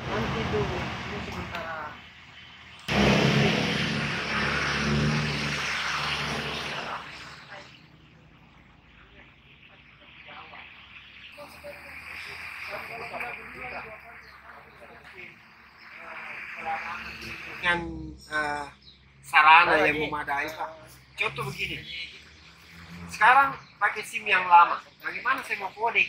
Nanti dulu, ini sementara. Dengan sarana yang memadai, Pak. Contoh begini, sekarang pakai SIM yang lama, bagaimana saya mau kode?